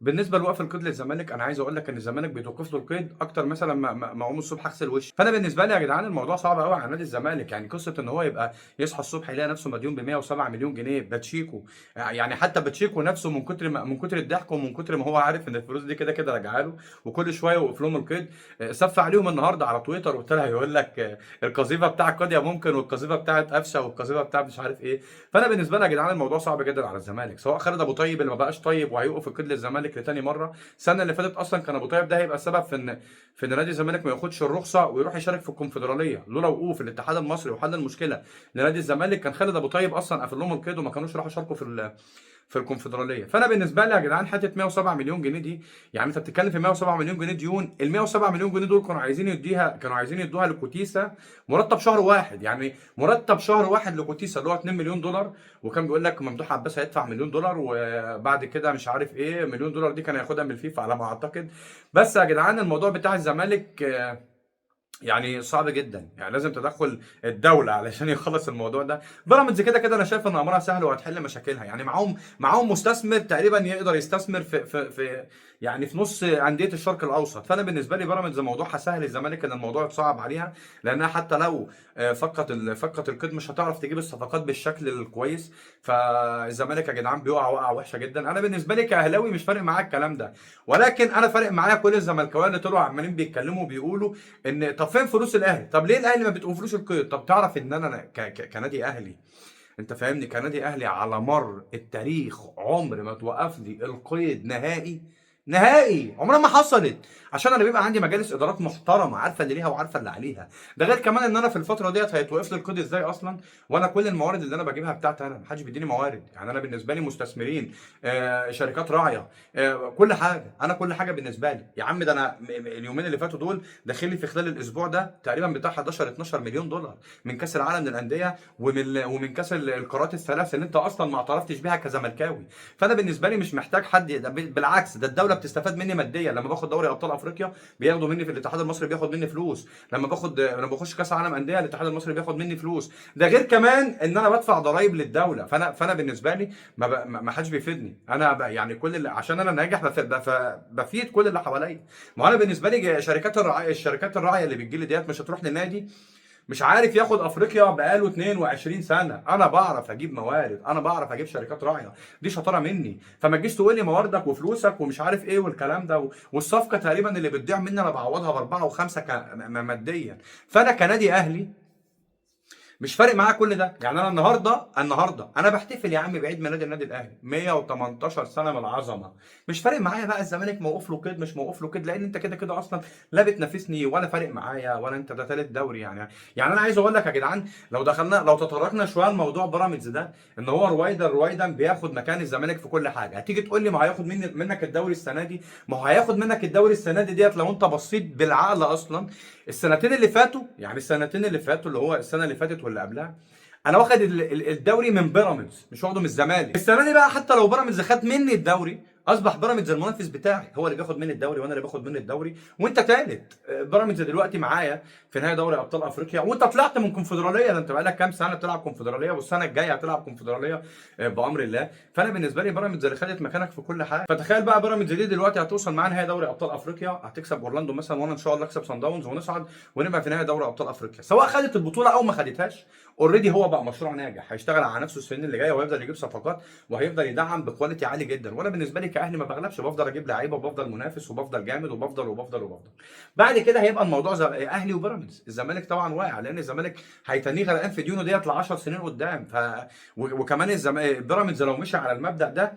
بالنسبه لوقف القيد للزمالك، انا عايز اقول لك ان الزمالك بيتوقف له القيد اكتر مثلا ما اقوم الصبح اغسل وشي. فانا بالنسبه لي يا جدعان الموضوع صعب قوي على نادي الزمالك. يعني قصه ان هو يبقى يصحى الصبح يلاقي نفسه مديون ب 107 مليون جنيه باتشيكو. يعني حتى باتشيكو نفسه من كتر الضحك ومن كتر ما هو عارف ان الفلوس دي كده كده راجعه له، وكل شويه يوقف لهم القيد. سف عليهم النهارده على تويتر وطلع يقول لك القذيفه بتاع قضيه ممكن، والقذيفه بتاعت قفشه، والقذيفه بتاع مش عارف ايه. فانا بالنسبه لي يا جدعان الموضوع صعب جدا على الزمالك، سواء خالد ابو طيب اللي ما بقاش طيب وهيوقف القيد للزمالك لتاني مره. السنه اللي فاتت اصلا كان ابو طيب ده هيبقى السبب في ان نادي الزمالك ما ياخدش الرخصه ويروح يشارك في الكونفدراليه. لولا وقوف الاتحاد المصري وحل المشكله لنادي الزمالك كان خالد ابو طيب اصلا قافل لهم القيد وما كانوش راحوا يشاركوا في الكونفدراليه. فانا بالنسبه لي يا جدعان حته 107 مليون جنيه دي، يعني انت بتتكلم في 107 مليون جنيه ديون. ال 107 مليون جنيه دول كانوا عايزين يدوها لكوتيسا مرتب شهر واحد. يعني مرتب شهر واحد لكوتيسا اللي هو 2 مليون دولار. وكان بيقول لك ممدوح عباس هيدفع مليون دولار، وبعد كده مش عارف ايه مليون دولار دي كان هياخدها من الفيفا على ما اعتقد. بس يا جدعان الموضوع بتاع الزمالك يعني صعب جدا، يعني لازم تدخل الدوله علشان يخلص الموضوع ده. بيراميدز كده كده انا شايف ان امرها سهل وهتحل مشاكلها. يعني معاهم مستثمر تقريبا يقدر يستثمر في يعني في نص انديه الشرق الاوسط. فانا بالنسبه لي بيراميدز موضوعها سهل، الزمالك ان الموضوع صعب عليها، لانها حتى لو فقط القيد مش هتعرف تجيب الصفقات بالشكل الكويس. فالزمالك يا جدعان بيقع وقعه وحشه جدا. انا بالنسبه لي كاهلاوي مش فارق معايا الكلام ده، ولكن انا فارق معايا كل الزملكاويه اللي طلعوا عمالين بيتكلموا وبيقولوا ان طب فين فلوس الاهلي؟ طب ليه الاهلي ما بتقولوش القيد؟ طب تعرف ان انا كنادي اهلي، انت فاهمني، كنادي اهلي على مر التاريخ عمر ما توقف لي القيد نهائي. نهائي عمرها ما حصلت، عشان انا بيبقى عندي مجالس ادارات محترمه عارفه اللي ليها وعارفه اللي عليها. ده غير كمان ان انا في الفتره ديت هيتوقف لي القيد ازاي اصلا، وانا كل الموارد اللي انا بجيبها بتاعتي انا، محدش بيديني موارد. يعني انا بالنسبه لي مستثمرين، شركات راعيه، كل حاجه، انا كل حاجه بالنسبه لي. يا عم ده انا اليومين اللي فاتوا دول داخل لي في خلال الاسبوع ده تقريبا بتاع 11 12 مليون دولار من كاس العالم للانديه، ومن كاس القارات الثلاث اللي انت اصلا ما اعترفتش بيها كزملكاوي. فانا بالنسبه لي مش محتاج حد بالعكس ده الدوله بتستفاد مني ماديا. لما باخد دوري ابطال افريقيا بياخدوا مني، في الاتحاد المصري بياخد مني فلوس. لما بخش كاس العالم انديه الاتحاد المصري بياخد مني فلوس. ده غير كمان ان انا بدفع ضرائب للدوله. فانا بالنسبه لي ما حدش بيفيدني. انا يعني كل اللي عشان انا ناجح بفيد كل اللي حواليا. ما انا بالنسبه لي الشركات الراعيه اللي بتجي لي ديت مش هتروح لنادي مش عارف ياخد افريقيا بقاله 22 سنه. انا بعرف اجيب موارد، انا بعرف اجيب شركات راعيه، دي شطاره مني. فما تجيش تقول لي مواردك وفلوسك ومش عارف ايه والكلام ده، والصفقه تقريبا اللي بتضيع مني انا بعوضها باربعه وخمسه ماديا. فانا كنادي اهلي مش فارق معاه كل ده. يعني انا النهارده انا بحتفل يا عم بعيد ميلاد النادي الاهلي 118 سنه من العظمه. مش فارق معايا بقى الزمالك موقف له كده مش موقف له كده، لان انت كده كده اصلا لا بتنافسني ولا فارق معايا، ولا انت ده ثالث دوري. يعني انا عايز اقول لك يا جدعان، لو تطرقنا شويه لموضوع بيراميدز ده، ان هو رويدا بياخد مكان الزمالك في كل حاجه. هتيجي تقول لي ما هياخد منك الدوري السنه دي؟ ما هو هياخد منك الدوري السنه دي ديت لو انت بصيت بالعقل اصلا. السنتين اللي فاتوا اللي هو السنه اللي فاتت واللي قبلها، انا واخد الدوري من بيراميدز مش واخده من الزمالك. السنه دي بقى حتى لو بيراميدز خد مني الدوري، اصبح بيراميدز المنافس بتاعي، هو اللي بياخد مني الدوري وانا اللي باخد مني الدوري وانت تالت. بيراميدز دلوقتي معايا في نهائي دوري ابطال افريقيا، وانت طلعت من كونفدراليه. ده انت بقالك كام سنه بتلعب كونفدراليه، والسنه الجايه هتلعب كونفدراليه بامر الله. فانا بالنسبه لي بيراميدز اللي خدت مكانك في كل حاجه. فتخيل بقى بيراميدز دي دلوقتي هتوصل معانا نهائي دوري ابطال افريقيا، هتكسب اورلاندو مثلا، وانا ان شاء الله اكسب سان داونز ونصعد ونبقى في نهائي دوري ابطال افريقيا. سواء خدت البطوله او ما خدتهاش، اوريدي هو بقى مشروع ناجح هيشتغل على نفسه السنين اللي جايه، وهيفضل يجيب صفقات وهيفضل يدعم بكواليتي عالي جدا. وانا بالنسبه لي كاهلي ما بغلبش، بفضل اجيب لعيبه وبفضل منافس وبفضل جامد وبفضل. بعد كده هيبقى الموضوع اهلي وبيراميدز. الزمالك طبعا واقع، لان الزمالك هيتنيه غرقان في ديونه ديت ل 10 سنين قدام. وكمان بيراميدز لو مشي على المبدا ده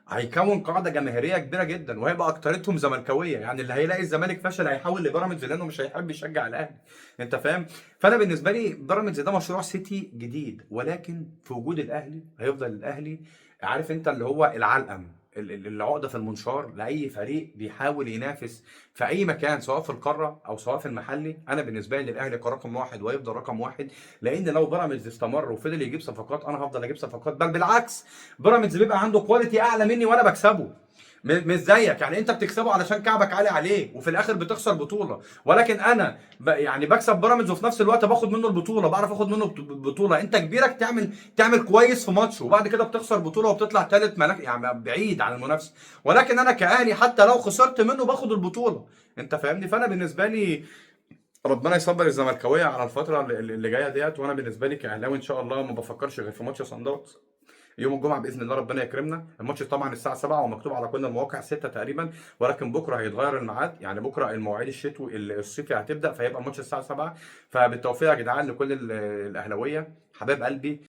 هيكون قاعده جماهيريه كبيره جدا، وهيبقى اكترتهم زملكاويه. يعني اللي هيلاقي الزمالك فشل هيحول لبيراميدز لانه مش هيحب يشجع الاهلي. انت فاهم؟ فانا بالنسبه لي بيراميدز ده مشروع سيتي جديد، ولكن في وجود الاهلي هيفضل الاهلي، عارف انت اللي هو العلقم، العقده في المنشار لاي فريق بيحاول ينافس في اي مكان، سواء في القاره او سواء في المحلي. انا بالنسبه لي الاهلي كرقم واحد وهيفضل رقم واحد، لان لو بيراميدز استمر وفضل يجيب صفقات انا هفضل اجيب صفقات، بل بالعكس بيراميدز بيبقى عنده كواليتي اعلى مني وانا بكسبه. مش زيك، يعني انت بتكسبه علشان كعبك عالي عليه وفي الاخر بتخسر بطوله، ولكن انا يعني بكسب بيراميدز وفي نفس الوقت باخد منه البطوله، بعرف اخد منه بطوله. انت كبيرك تعمل كويس في ماتش وبعد كده بتخسر بطوله وبتطلع ثالث ملاك يعني بعيد عن المنافسه، ولكن انا كاهلي حتى لو خسرت منه باخد البطوله. انت فاهمني؟ فانا بالنسبه لي ربنا يصبر الزملكاويه على الفتره اللي جايه ديت، وانا بالنسبه لي كاهلاوي ان شاء الله ما بفكرش غير في ماتش صن داونز يوم الجمعه باذن الله، ربنا يكرمنا. الماتش طبعا الساعه 7 ومكتوب على كل المواقع 6 تقريبا، ولكن بكره هيتغير الميعاد، يعني بكره المواعيد الشتوي الصيفي هتبدا، فهيبقى الماتش الساعه 7. فبالتوفيق يا جدعان لكل الاهلاويه حبايب قلبي.